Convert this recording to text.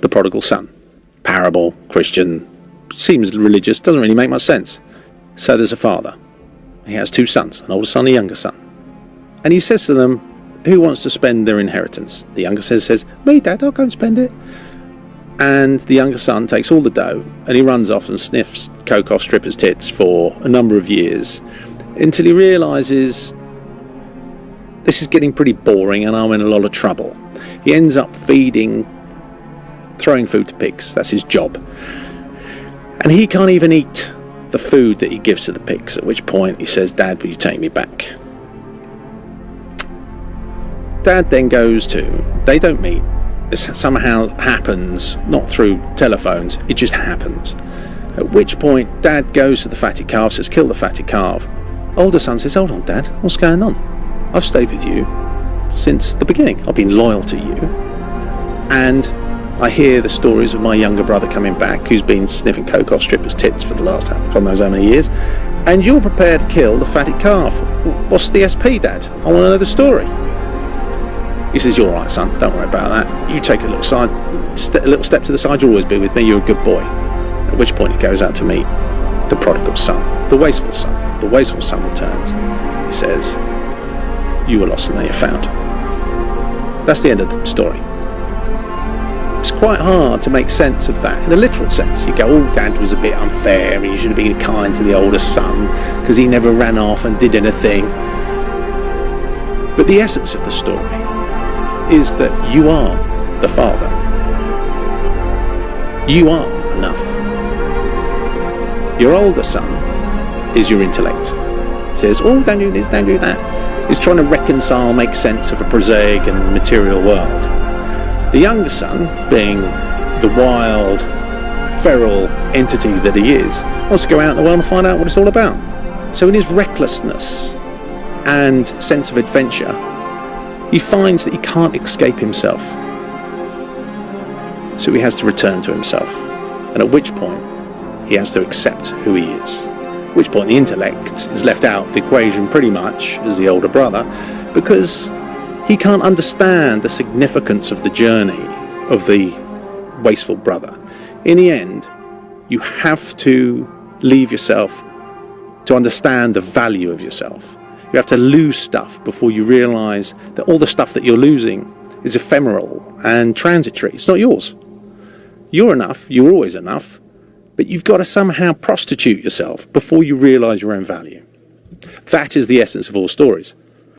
the prodigal son. Parable, Christian, seems religious, doesn't really make much sense. So there's a father. He has two sons, an older son and a younger son. And he says to them, who wants to spend their inheritance? The younger son says, me, Dad, I'll go and spend it. And the younger son takes all the dough and he runs off and sniffs coke off strippers' tits for a number of years until he realises this is getting pretty boring and I'm in a lot of trouble. He ends up throwing food to pigs. That's his job. And he can't even eat the food that he gives to the pigs, at which point he says, Dad, will you take me back? Dad then goes they don't meet. This somehow happens, not through telephones, it just happens. At which point Dad goes to the fatted calf, says, kill the fatted calf. Older son says, hold on, Dad, what's going on? I've stayed with you since the beginning. I've been loyal to you. And I hear the stories of my younger brother coming back, who's been sniffing coke off strippers' tits for the last God knows how many years, and you're prepared to kill the fatted calf. What's the SP, Dad? I want to know the story. He says, you're all right, son, don't worry about that. You take a little step to the side, you'll always be with me, you're a good boy. At which point he goes out to meet the prodigal son, the wasteful son. The wasteful son returns. He says, you were lost and now you're found. That's the end of the story. It's quite hard to make sense of that in a literal sense. You go, oh, Dad was a bit unfair and you should have been kind to the older son because he never ran off and did anything. But the essence of the story is that you are the father. You are enough. Your older son is your intellect. He says, oh, don't do this, don't do that. He's trying to reconcile, make sense of a prosaic and material world. The younger son, being the wild, feral entity that he is, wants to go out in the world and find out what it's all about. So in his recklessness and sense of adventure, he finds that he can't escape himself. So he has to return to himself. And at which point, he has to accept who he is. At which point the intellect is left out of the equation pretty much as the older brother, because he can't understand the significance of the journey of the wasteful brother. In the end, you have to leave yourself to understand the value of yourself. You have to lose stuff before you realise that all the stuff that you're losing is ephemeral and transitory. It's not yours. You're enough, you're always enough, but you've got to somehow prostitute yourself before you realise your own value. That is the essence of all stories.